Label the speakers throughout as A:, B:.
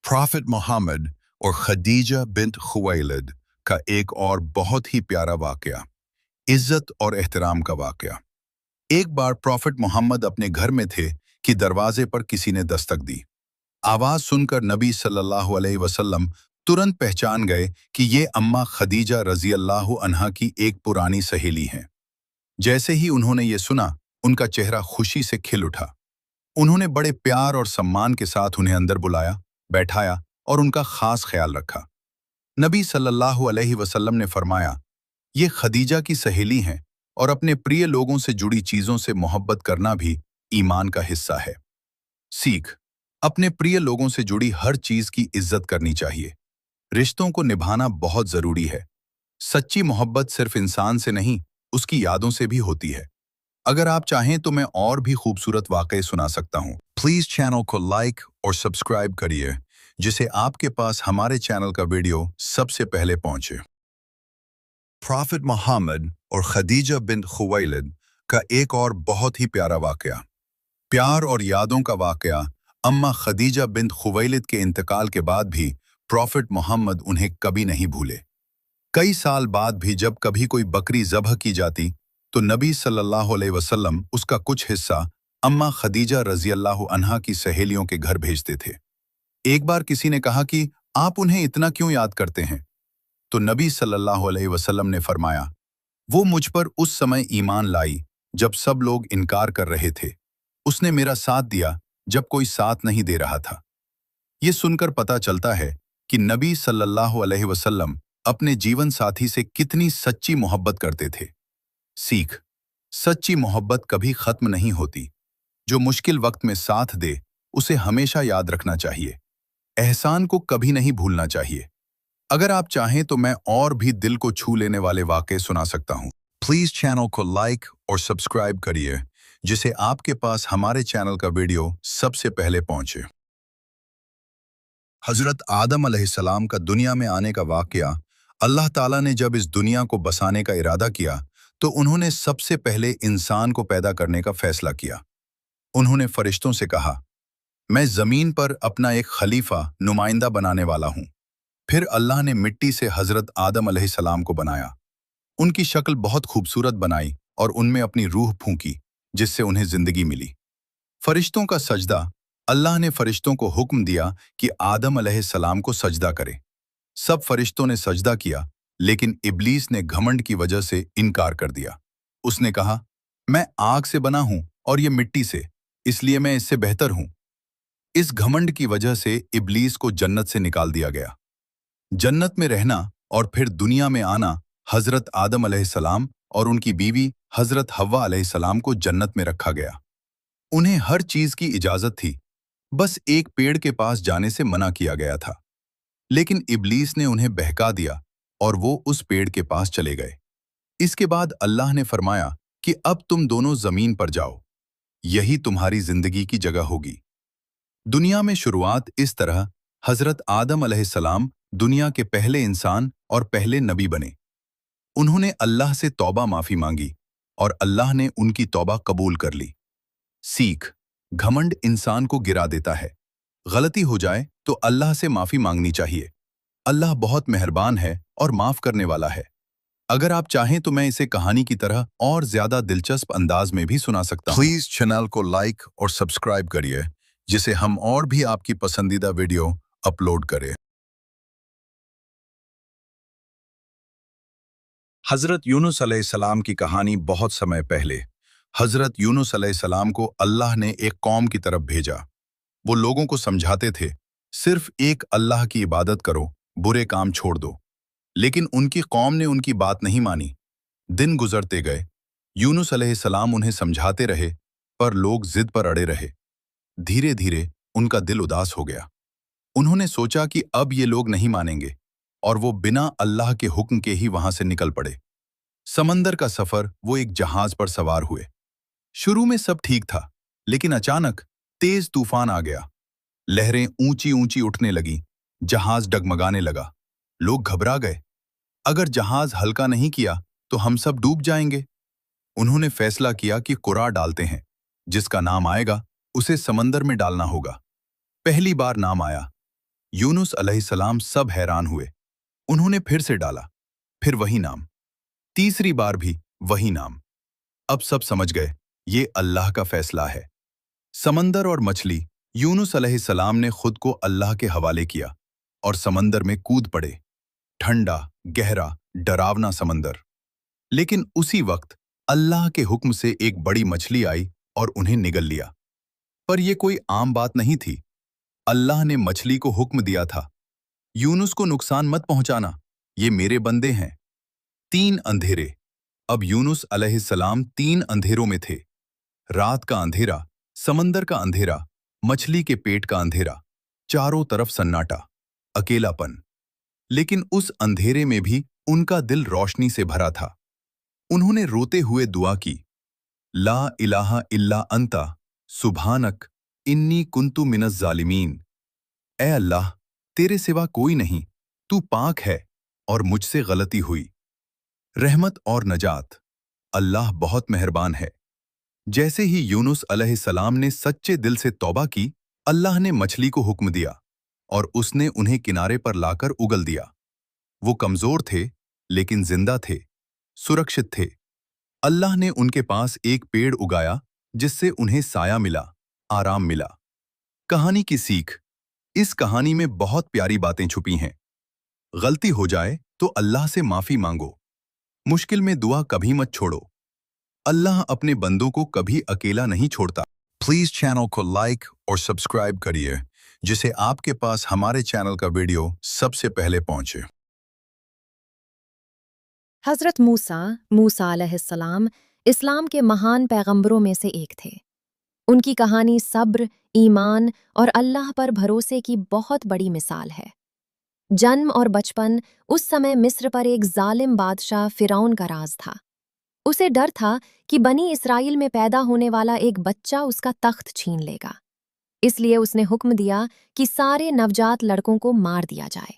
A: Profit Mohammad और Khadija bint खुवैलिद का एक और बहुत ही प्यारा वाकया, इज्जत और एहतराम का वाकया। एक बार प्रॉफिट मोहम्मद अपने घर में थे कि दरवाजे पर किसी ने दस्तक दी। आवाज सुनकर नबी सल्लल्लाहु अलैहि वसल्लम तुरंत पहचान गए कि ये अम्मा खदीजा रजी अल्लाह अन्हा की एक पुरानी सहेली हैं। जैसे ही उन्होंने ये सुना, उनका चेहरा खुशी से खिल उठा। उन्होंने बड़े प्यार और सम्मान के साथ उन्हें अंदर बुलाया, बैठाया और उनका खास ख्याल रखा। नबी सल्लल्लाहु अलैहि वसल्लम ने फरमाया, ये खदीजा की सहेली हैं और अपने प्रिय लोगों से जुड़ी चीजों से मोहब्बत करना भी ईमान का हिस्सा है। सीख, अपने प्रिय लोगों से जुड़ी हर चीज की इज्जत करनी चाहिए। रिश्तों को निभाना बहुत जरूरी है। सच्ची मोहब्बत सिर्फ इंसान से नहीं, उसकी यादों से भी होती है। अगर आप चाहें तो मैं और भी खूबसूरत वाकये सुना सकता हूं। प्लीज चैनल को लाइक और सब्सक्राइब करिए, जिससे आपके पास हमारे चैनल का वीडियो सबसे पहले पहुंचे। प्रॉफिट मोहम्मद और खदीजा बिन्त खुवैलिद का एक और बहुत ही प्यारा वाकया, प्यार और यादों का वाकया। अम्मा खदीजा बिन्त खुवैलिद के इंतकाल के बाद भी प्रॉफिट मोहम्मद उन्हें कभी नहीं भूले। कई साल बाद भी जब कभी कोई बकरी ज़ब्ह की जाती तो नबी सल्लल्लाहु अलैहि वसल्लम उसका कुछ हिस्सा अम्मा खदीजा रजी अल्लाह अन्हा की सहेलियों के घर भेजते थे। एक बार किसी ने कहा कि आप उन्हें इतना क्यों याद करते हैं? तो नबी सल्लल्लाहु अलैहि वसल्लम ने फरमाया, वो मुझ पर उस समय ईमान लाई जब सब लोग इनकार कर रहे थे। उसने मेरा साथ दिया जब कोई साथ नहीं दे रहा था। ये सुनकर पता चलता है कि नबी सल्लल्लाहु अलैहि वसल्लम अपने जीवन साथी से कितनी सच्ची मोहब्बत करते थे। सीख, सच्ची मोहब्बत कभी खत्म नहीं होती। जो मुश्किल वक्त में साथ दे, उसे हमेशा याद रखना चाहिए। एहसान को कभी नहीं भूलना चाहिए। अगर आप चाहें तो मैं और भी दिल को छू लेने वाले वाकये सुना सकता हूं। प्लीज चैनल को लाइक और सब्सक्राइब करिए, जिससे आपके पास हमारे चैनल का वीडियो सबसे पहले पहुंचे। हजरत आदम अलैहिस्सलाम का दुनिया में आने का वाकया। अल्लाह ताला ने जब इस दुनिया को बसाने का इरादा किया तो उन्होंने सबसे पहले इंसान को पैदा करने का फैसला किया। उन्होंने फरिश्तों से कहा, मैं जमीन पर अपना एक खलीफा नुमाइंदा बनाने वाला हूं। फिर अल्लाह ने मिट्टी से हजरत आदम अलैहिस्सलाम को बनाया। उनकी शक्ल बहुत खूबसूरत बनाई और उनमें अपनी रूह फूंकी, जिससे उन्हें जिंदगी मिली। फरिश्तों का सजदा। अल्लाह ने फरिश्तों को हुक्म दिया कि आदम अलैहिस्सलाम को सजदा करे। सब फरिश्तों ने सजदा किया, लेकिन इब्लीस ने घमंड की वजह से इनकार कर दिया। उसने कहा, मैं आग से बना हूं और ये मिट्टी से, इसलिए मैं इससे बेहतर हूं। इस घमंड की वजह से इब्लीस को जन्नत से निकाल दिया गया। जन्नत में रहना और फिर दुनिया में आना। हजरत आदम अलैहिस्सलाम और उनकी बीवी हजरत हव्वा अलैहिस्सलाम को जन्नत में रखा गया। उन्हें हर चीज की इजाजत थी, बस एक पेड़ के पास जाने से मना किया गया था। लेकिन इब्लीस ने उन्हें बहका दिया और वो उस पेड़ के पास चले गए। इसके बाद अल्लाह ने फरमाया कि अब तुम दोनों जमीन पर जाओ, यही तुम्हारी जिंदगी की जगह होगी। दुनिया में शुरुआत इस तरह हजरत आदम अलैहिस्सलाम दुनिया के पहले इंसान और पहले नबी बने। उन्होंने अल्लाह से तौबा माफी मांगी और अल्लाह ने उनकी तौबा कबूल कर ली। सीख, घमंड इंसान को गिरा देता है। गलती हो जाए तो अल्लाह से माफी मांगनी चाहिए। अल्लाह बहुत मेहरबान है और माफ करने वाला है। अगर आप चाहें तो मैं इसे कहानी की तरह और ज्यादा दिलचस्प अंदाज में भी सुना सकता हूं। प्लीज चैनल को लाइक और सब्सक्राइब करिए, जिसे हम और भी आपकी पसंदीदा वीडियो अपलोड करें। हजरत यूनुस अलैहिस्सलाम की कहानी। बहुत समय पहले हजरत यूनुस अलैहिस्सलाम को अल्लाह ने एक कौम की तरफ भेजा। वो लोगों को समझाते थे, सिर्फ एक अल्लाह की इबादत करो, बुरे काम छोड़ दो। लेकिन उनकी कौम ने उनकी बात नहीं मानी। दिन गुजरते गए, यूनुस अलैहिस्सलाम उन्हें समझाते रहे, पर लोग जिद पर अड़े रहे। धीरे धीरे उनका दिल उदास हो गया। उन्होंने सोचा कि अब ये लोग नहीं मानेंगे, और वो बिना अल्लाह के हुक्म के ही वहां से निकल पड़े। समंदर का सफर। वो एक जहाज पर सवार हुए। शुरू में सब ठीक था, लेकिन अचानक तेज तूफान आ गया। लहरें ऊंची ऊंची उठने लगी, जहाज डगमगाने लगा। लोग घबरा गए। अगर जहाज हल्का नहीं किया तो हम सब डूब जाएंगे। उन्होंने फैसला किया कि कुराह डालते हैं, जिसका नाम आएगा उसे समंदर में डालना होगा। पहली बार नाम आया, यूनुस अलैहिस्सलाम सब हैरान हुए। उन्होंने फिर से डाला, फिर वही नाम, तीसरी बार भी वही नाम। अब सब समझ गए, ये अल्लाह का फैसला है। समंदर और मछली, यूनुस अलैहिस्सलाम ने खुद को अल्लाह के हवाले किया और समंदर में कूद पड़े। ठंडा, गहरा, डरावना समंदर। लेकिन उसी वक्त अल्लाह के हुक्म से एक बड़ी मछली आई और उन्हें निगल लिया। पर यह कोई आम बात नहीं थी। अल्लाह ने मछली को हुक्म दिया था, यूनुस को नुकसान मत पहुंचाना, ये मेरे बंदे हैं। 3 अंधेरे। अब यूनुस अलैहिस्सलाम 3 अंधेरों में थे। रात का अंधेरा, समंदर का अंधेरा, मछली के पेट का अंधेरा, चारों तरफ सन्नाटा, अकेलापन। लेकिन उस अंधेरे में भी उनका दिल रोशनी से भरा था। उन्होंने रोते हुए दुआ की, ला इलाहा इल्ला अंता सुभानक इन्नी कुन्तु मिनज़ ज़ालिमीन। ए अल्लाह, तेरे सिवा कोई नहीं, तू पाक है और मुझसे गलती हुई। रहमत और नजात, अल्लाह बहुत मेहरबान है। जैसे ही यूनुस अलैहिस्सलाम ने सच्चे दिल से तौबा की, अल्लाह ने मछली को हुक्म दिया और उसने उन्हें किनारे पर लाकर उगल दिया। वो कमजोर थे, लेकिन जिंदा थे, सुरक्षित थे। अल्लाह ने उनके पास एक पेड़ उगाया जिससे उन्हें साया मिला, आराम मिला। कहानी की सीख, इस कहानी में बहुत प्यारी बातें छुपी हैं। गलती हो जाए तो अल्लाह से माफी मांगो। मुश्किल में दुआ कभी मत छोड़ो। अल्लाह अपने बंदों को कभी अकेला नहीं छोड़ता। प्लीज चैनल को लाइक और सब्सक्राइब करिए, जिससे आपके पास हमारे चैनल का वीडियो सबसे पहले पहुंचे।
B: हज़रत मूसा अलैहिस्सलाम इस्लाम के महान पैगंबरों में से एक थे। उनकी कहानी सब्र, ईमान और अल्लाह पर भरोसे की बहुत बड़ी मिसाल है। जन्म और बचपन, उस समय मिस्र पर एक जालिम बादशाह फिरौन का राज था। उसे डर था कि बनी इस्राइल में पैदा होने वाला एक बच्चा उसका तख्त छीन लेगा। इसलिए उसने हुक्म दिया कि सारे नवजात लड़कों को मार दिया जाए।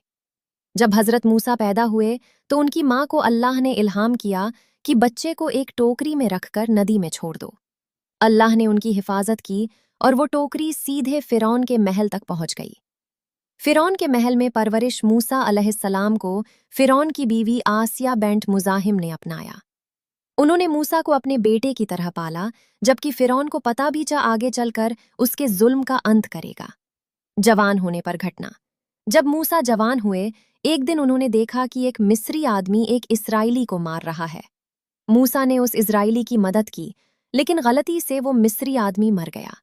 B: जब हज़रत मूसा पैदा हुए तो उनकी माँ को अल्लाह ने इल्हाम किया कि बच्चे को एक टोकरी में रखकर नदी में छोड़ दो। अल्लाह ने उनकी हिफाजत की और वो टोकरी सीधे फिरौन के महल तक पहुंच गई। फिरौन के महल में परवरिश मूसा अलैहिस्सलाम को फिरौन की बीवी आसिया बेंट मुज़ाहिम ने अपनाया। उन्होंने मूसा को अपने बेटे की तरह पाला, जबकि फिरौन को पता भी था आगे चलकर उसके जुल्म का अंत करेगा। जवान होने पर घटना, जब मूसा जवान हुए, एक दिन उन्होंने देखा कि एक मिस्री आदमी एक इस्राएली को मार रहा है। मूसा ने उस इस्राएली की मदद की, लेकिन गलती से वो मिस्री आदमी मर गया।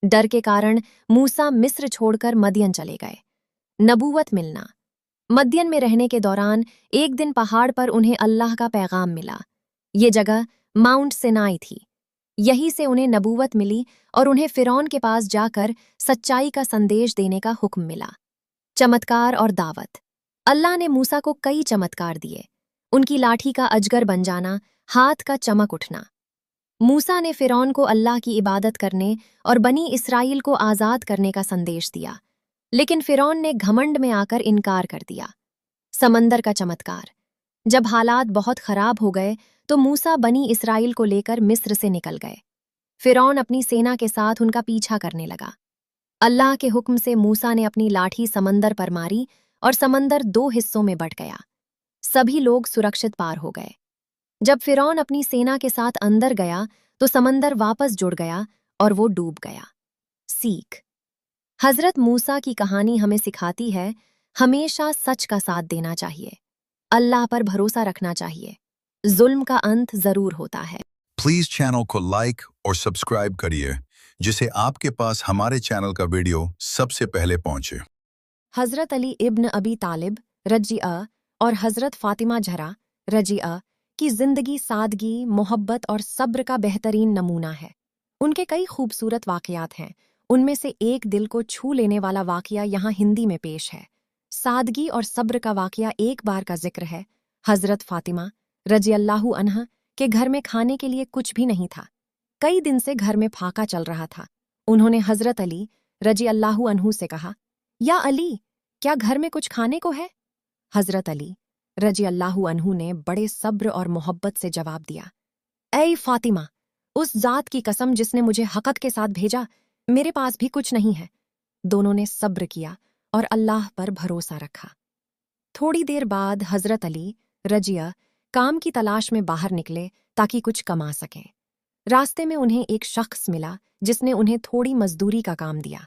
B: डर के कारण मूसा मिस्र छोड़कर मदियन चले गए। नबूवत मिलना, मदियन में रहने के दौरान एक दिन पहाड़ पर उन्हें अल्लाह का पैगाम मिला। ये जगह माउंट सिनाई थी। यहीं से उन्हें नबूवत मिली और उन्हें फिरौन के पास जाकर सच्चाई का संदेश देने का हुक्म मिला। चमत्कार और दावत, अल्लाह ने मूसा को कई चमत्कार दिए। उनकी लाठी का अजगर बन जाना, हाथ का चमक उठना। मूसा ने फिरौन को अल्लाह की इबादत करने और बनी इस्राइल को आज़ाद करने का संदेश दिया, लेकिन फिरौन ने घमंड में आकर इनकार कर दिया। समंदर का चमत्कार, जब हालात बहुत खराब हो गए तो मूसा बनी इस्राइल को लेकर मिस्र से निकल गए। फिरौन अपनी सेना के साथ उनका पीछा करने लगा। अल्लाह के हुक्म से मूसा ने अपनी लाठी समंदर पर मारी और समंदर 2 हिस्सों में बंट गया। सभी लोग सुरक्षित पार हो गए। जब फिरौन अपनी सेना के साथ अंदर गया तो समंदर वापस जुड़ गया और वो डूब गया। सीख, हज़रत मूसा की कहानी हमें सिखाती है, हमेशा सच का साथ देना चाहिए, अल्लाह पर भरोसा रखना चाहिए। जुल्म का अंत जरूर होता है।
A: प्लीज चैनल को लाइक और सब्सक्राइब करिए, जिससे आपके पास हमारे चैनल का वीडियो सबसे पहले पहुंचे।
B: हज़रत अली इब्न अबी तालिब रज़िया और हज़रत फ़ातिमा ज़हरा रज़िया की ज़िंदगी सादगी, मोहब्बत और सब्र का बेहतरीन नमूना है। उनके कई खूबसूरत वाक़यात हैं। उनमें से एक दिल को छू लेने वाला वाक़या यहाँ हिंदी में पेश है। सादगी और सब्र का वाक़या एक बार का जिक्र है। हज़रत फ़ातिमा रज़ियल्लाहु अन्हा के घर में खाने के लिए कुछ भी नहीं था। कई दिन से घर में फाका चल रहा था। उन्होंने हज़रत अली रज़ियल्लाहु अन्हु से कहा, या अली, क्या घर में कुछ खाने को है? हज़रत अली रज़ियल्लाहु अन्हु ने बड़े सब्र और मोहब्बत से जवाब दिया, ऐ फ़ातिमा, उस ज़ात की कसम जिसने मुझे हक़त के साथ भेजा, मेरे पास भी कुछ नहीं है। दोनों ने सब्र किया और अल्लाह पर भरोसा रखा। थोड़ी देर बाद हजरत अली रजिया काम की तलाश में बाहर निकले ताकि कुछ कमा सकें। रास्ते में उन्हें एक शख्स मिला जिसने उन्हें थोड़ी मजदूरी का काम दिया।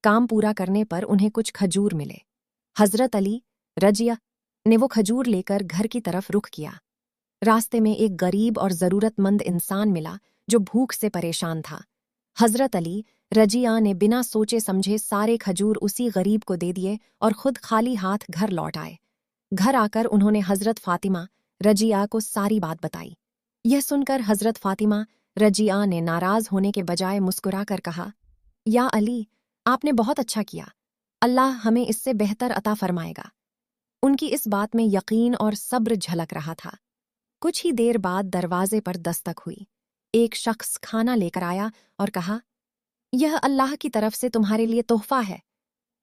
B: काम पूरा करने पर उन्हें कुछ खजूर मिले। हजरत अली रजिया ने वो खजूर लेकर घर की तरफ रुख किया। रास्ते में एक गरीब और ज़रूरतमंद इंसान मिला जो भूख से परेशान था। हजरत अली रजिया ने बिना सोचे समझे सारे खजूर उसी गरीब को दे दिए और खुद खाली हाथ घर लौट आए। घर आकर उन्होंने हजरत फातिमा रजिया को सारी बात बताई। यह सुनकर हजरत फातिमा रजिया ने नाराज होने के बजाय मुस्कुराकर कहा, या अली, आपने बहुत अच्छा किया, अल्लाह हमें इससे बेहतर अता फरमाएगा। उनकी इस बात में यकीन और सब्र झलक रहा था। कुछ ही देर बाद दरवाजे पर दस्तक हुई। एक शख्स खाना लेकर आया और कहा, यह अल्लाह की तरफ से तुम्हारे लिए तोहफा है।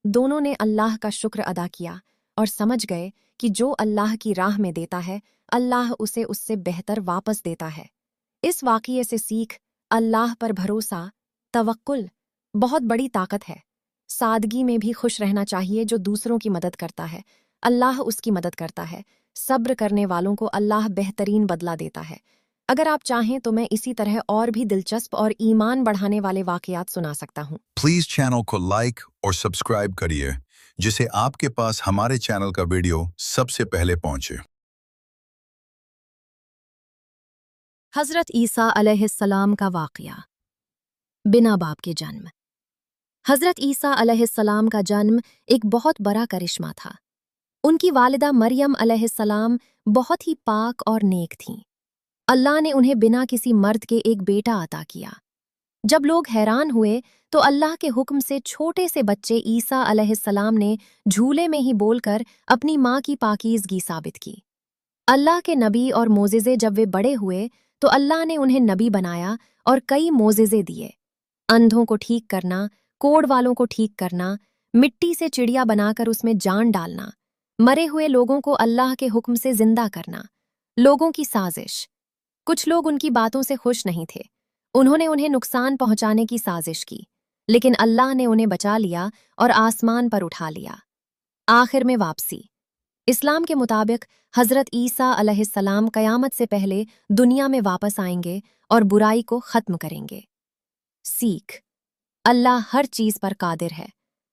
B: दोनों ने अल्लाह का शुक्र अदा किया और समझ गए कि जो अल्लाह की राह में देता है, अल्लाह उसे उससे बेहतर वापस देता है। इस वाक़ये से सीख, अल्लाह पर भरोसा, तवक्कुल बहुत बड़ी ताकत है। सादगी में भी खुश रहना चाहिए। जो दूसरों की मदद करता है, अल्लाह उसकी मदद करता है। सब्र करने वालों को अल्लाह बेहतरीन बदला देता है। अगर आप चाहें तो मैं इसी तरह और भी दिलचस्प और ईमान बढ़ाने वाले वाक़यात सुना सकता हूँ।
A: प्लीज चैनल को लाइक और सब्सक्राइब करिए, जिससे आपके पास हमारे चैनल का वीडियो सबसे पहले पहुंचे।
B: हज़रत ईसा अलैहिस्सलाम का वाक़या। बिना बाप के जन्म। हज़रत ईसा अलैहिस्सलाम का जन्म एक बहुत बड़ा करिश्मा था। उनकी वालिदा मरियम अलैहिस्सलाम बहुत ही पाक और नेक थीं। अल्लाह ने उन्हें बिना किसी मर्द के एक बेटा अता किया। जब लोग हैरान हुए तो अल्लाह के हुक्म से छोटे से बच्चे ईसा अलैहिस्सलाम ने झूले में ही बोलकर अपनी माँ की पाकीज़गी साबित की। अल्लाह के नबी और मोज़िज़े जब वे बड़े हुए तो अल्लाह ने उन्हें नबी बनाया और कई मोज़िज़े दिए। अंधों को ठीक करना, कोढ़ वालों को ठीक करना, मिट्टी से चिड़िया बनाकर उसमें जान डालना, मरे हुए लोगों को अल्लाह के हुक्म से जिंदा करना। लोगों की साजिश। कुछ लोग उनकी बातों से खुश नहीं थे। उन्होंने उन्हें नुकसान पहुंचाने की साजिश की, लेकिन अल्लाह ने उन्हें बचा लिया और आसमान पर उठा लिया। आखिर में वापसी। इस्लाम के मुताबिक हज़रत ईसा अलैहिस्सलाम क़यामत से पहले दुनिया में वापस आएंगे और बुराई को ख़त्म करेंगे। सीख। अल्लाह हर चीज़ पर कादिर है।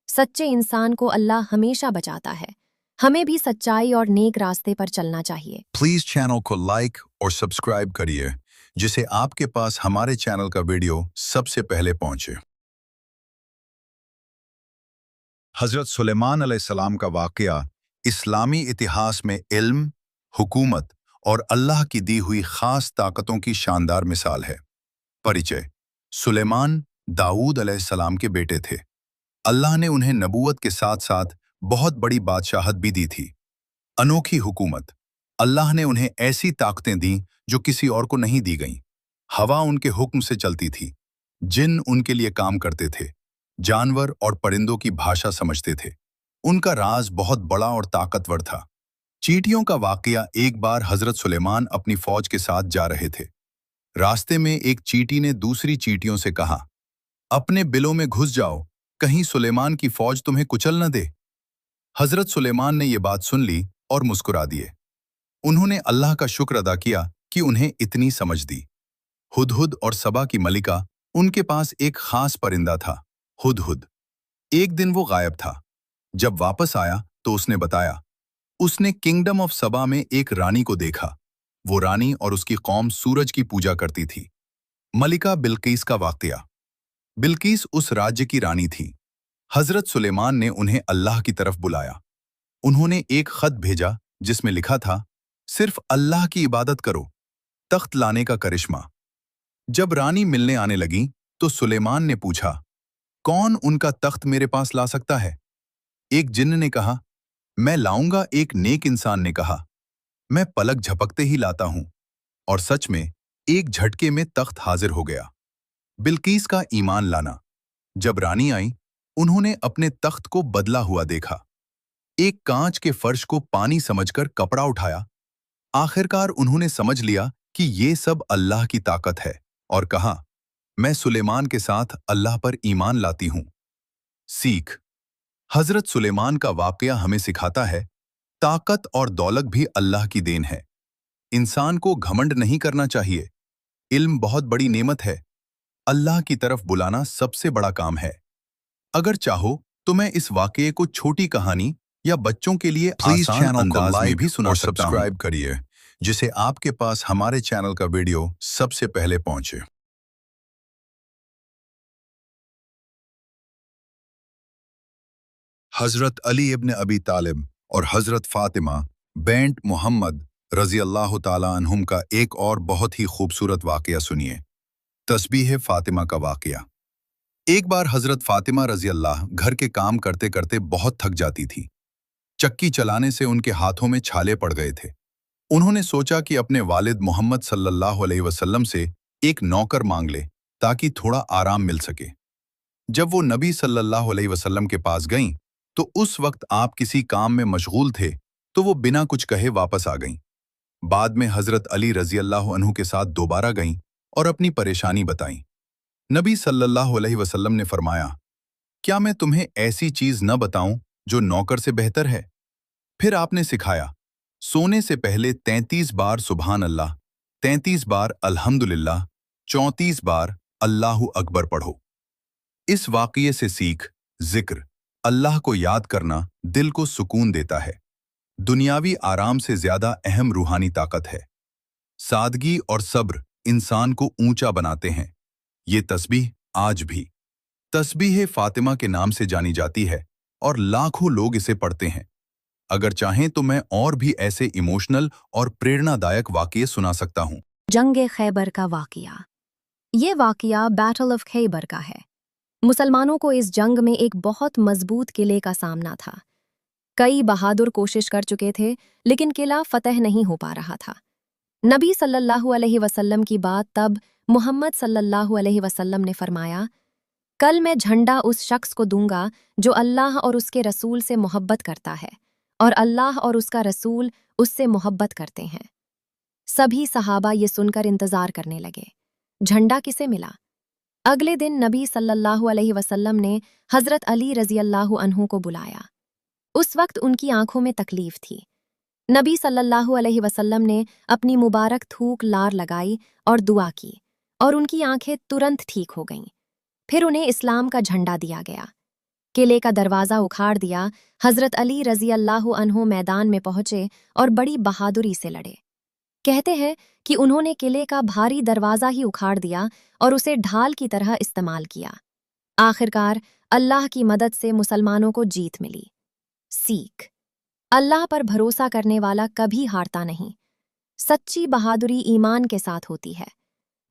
B: सच्चे इंसान को अल्लाह हमेशा बचाता है। हमें भी सच्चाई और नेक रास्ते पर चलना चाहिए।
A: प्लीज चैनल को लाइक और सब्सक्राइब करिए, जिससे आपके पास हमारे चैनल का वीडियो सबसे पहले पहुंचे। हजरत सुलेमान अलैहिस्सलाम का वाक़या इस्लामी इतिहास में इल्म, हुकूमत और अल्लाह की दी हुई खास ताकतों की शानदार मिसाल है। परिचय। सुलेमान दाऊद अलैहिस्सलाम के बेटे थे। अल्लाह ने उन्हें नबूवत के साथ साथ बहुत बड़ी बादशाहत भी दी थी। अनोखी हुकूमत। अल्लाह ने उन्हें ऐसी ताकतें दी जो किसी और को नहीं दी गईं। हवा उनके हुक्म से चलती थी। जिन उनके लिए काम करते थे। जानवर और परिंदों की भाषा समझते थे। उनका राज बहुत बड़ा और ताकतवर था। चींटियों का वाकया। एक बार हजरत सुलेमान अपनी फौज के साथ जा रहे थे। रास्ते में एक चींटी ने दूसरी चींटियों से कहा, अपने बिलों में घुस जाओ, कहीं सुलेमान की फौज तुम्हें कुचल न दे। हजरत सुलेमान ने यह बात सुन ली और मुस्कुरा दिए। उन्होंने अल्लाह का शुक्र अदा किया कि उन्हें इतनी समझ दी। हुदहुद और सबा की मलिका। उनके पास एक खास परिंदा था, हुदहुद। एक दिन वो गायब था। जब वापस आया तो उसने बताया, उसने किंगडम ऑफ सबा में एक रानी को देखा। वो रानी और उसकी कौम सूरज की पूजा करती थी। मलिका बिल्कीस का वाकया। बिल्कीस उस राज्य की रानी थी। हजरत सुलेमान ने उन्हें अल्लाह की तरफ बुलाया। उन्होंने एक खत भेजा जिसमें लिखा था, सिर्फ अल्लाह की इबादत करो, तख्त लाने का करिश्मा। जब रानी मिलने आने लगी तो सुलेमान ने पूछा, कौन उनका तख्त मेरे पास ला सकता है? एक जिन्न ने कहा, मैं लाऊंगा। एक नेक इंसान ने कहा, मैं पलक झपकते ही लाता हूं। और सच में एक झटके में तख्त हाजिर हो गया। बिल्कीस का ईमान लाना। जब रानी आई, उन्होंने अपने तख्त को बदला हुआ देखा। एक कांच के फर्श को पानी समझकर कपड़ा उठाया। आखिरकार उन्होंने समझ लिया कि ये सब अल्लाह की ताकत है और कहा, मैं सुलेमान के साथ अल्लाह पर ईमान लाती हूं। सीख। हजरत सुलेमान का वाकया हमें सिखाता है, ताकत और दौलत भी अल्लाह की देन है। इंसान को घमंड नहीं करना चाहिए। इल्म बहुत बड़ी नेमत है। अल्लाह की तरफ बुलाना सबसे बड़ा काम है। अगर चाहो तो मैं इस वाकये को छोटी कहानी या बच्चों के लिए
C: Please
A: आसान
C: channel को
A: अंदाज में
C: like
A: भी सुना
C: और
A: सकता हूं। सब्सक्राइब करिए, जिसे आपके पास हमारे चैनल का वीडियो सबसे पहले पहुंचे। हजरत अली इब्न अबी तालिब और हजरत फातिमा बेंट मोहम्मद रजी अल्लाह ताला अन्हुम का एक और बहुत ही खूबसूरत वाकया सुनिए। तस्बीह फातिमा का वाकया। एक बार हजरत फातिमा रजी अल्लाह घर के काम करते करते बहुत थक जाती थी। चक्की चलाने से उनके हाथों में छाले पड़ गए थे। उन्होंने सोचा कि अपने वालिद मोहम्मद सल्लल्लाहु अलैहि वसल्लम से एक नौकर मांग ले ताकि थोड़ा आराम मिल सके। जब वो नबी सल्लल्लाहु अलैहि वसल्लम के पास गईं, तो उस वक्त आप किसी काम में मशगूल थे, तो वो बिना कुछ कहे वापस आ गईं। बाद में हजरत अली रजी अल्लाह अन्हु के साथ दोबारा गईं और अपनी परेशानी बताई। नबी सल्लल्लाहु अलैहि वसल्लम ने फरमाया, क्या मैं तुम्हें ऐसी चीज न बताऊं जो नौकर से बेहतर है? फिर आपने सिखाया, सोने से पहले 33 बार सुभान अल्लाह, 33 बार अल्हम्दुलिल्लाह, 34 बार अल्लाहु अकबर पढ़ो। इस वाक़ये से सीख, जिक्र, अल्लाह को याद करना दिल को सुकून देता है। दुनियावी आराम से ज्यादा अहम रूहानी ताकत है। सादगी और सब्र इंसान को ऊंचा बनाते हैं। ये तस्बीह आज भी तस्बीह फातिमा के नाम से जानी जाती है और लाखों लोग इसे पढ़ते हैं। अगर चाहें तो मैं और भी ऐसे इमोशनल और प्रेरणादायक वाक़ये सुना सकता हूं।
B: जंग खैबर का वाकया। ये वाकया बैटल ऑफ खैबर का है। मुसलमानों को इस जंग में एक बहुत मजबूत किले का सामना था। कई बहादुर कोशिश कर चुके थे, लेकिन किला फतह नहीं हो पा रहा था। नबी सल्लल्लाहु अलैहि वसल्लम की बात तब मोहम्मद सल्लल्लाहु अलैहि वसल्लम ने फरमाया, कल मैं झंडा उस शख्स को दूंगा जो अल्लाह और उसके रसूल से मोहब्बत करता है और अल्लाह और उसका रसूल उससे मोहब्बत करते हैं। सभी सहाबा ये सुनकर इंतजार करने लगे, झंडा किसे मिला? अगले दिन नबी सल्लल्लाहु अलैहि वसल्लम ने हजरत अली रजी अल्लाह अन्हु को बुलाया। उस वक्त उनकी आंखों में तकलीफ थी। नबी सल्लल्लाहु अलैहि वसल्लम ने अपनी मुबारक थूक लार लगाई और दुआ की और उनकी आंखें तुरंत ठीक हो गईं। फिर उन्हें इस्लाम का झंडा दिया गया। किले का दरवाज़ा उखाड़ दिया। हजरत अली रजी अल्लाह अन्हु मैदान में पहुंचे और बड़ी बहादुरी से लड़े। कहते हैं कि उन्होंने किले का भारी दरवाज़ा ही उखाड़ दिया और उसे ढाल की तरह इस्तेमाल किया। आखिरकार अल्लाह की मदद से मुसलमानों को जीत मिली। सीख, अल्लाह पर भरोसा करने वाला कभी हारता नहीं। सच्ची बहादुरी ईमान के साथ होती है।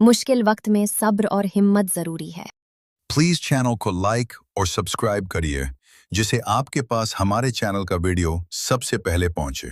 B: मुश्किल वक्त में सब्र और हिम्मत जरूरी है।
A: प्लीज चैनल को लाइक और सब्सक्राइब करिए, जिसे आपके पास हमारे चैनल का वीडियो सबसे पहले पहुंचे।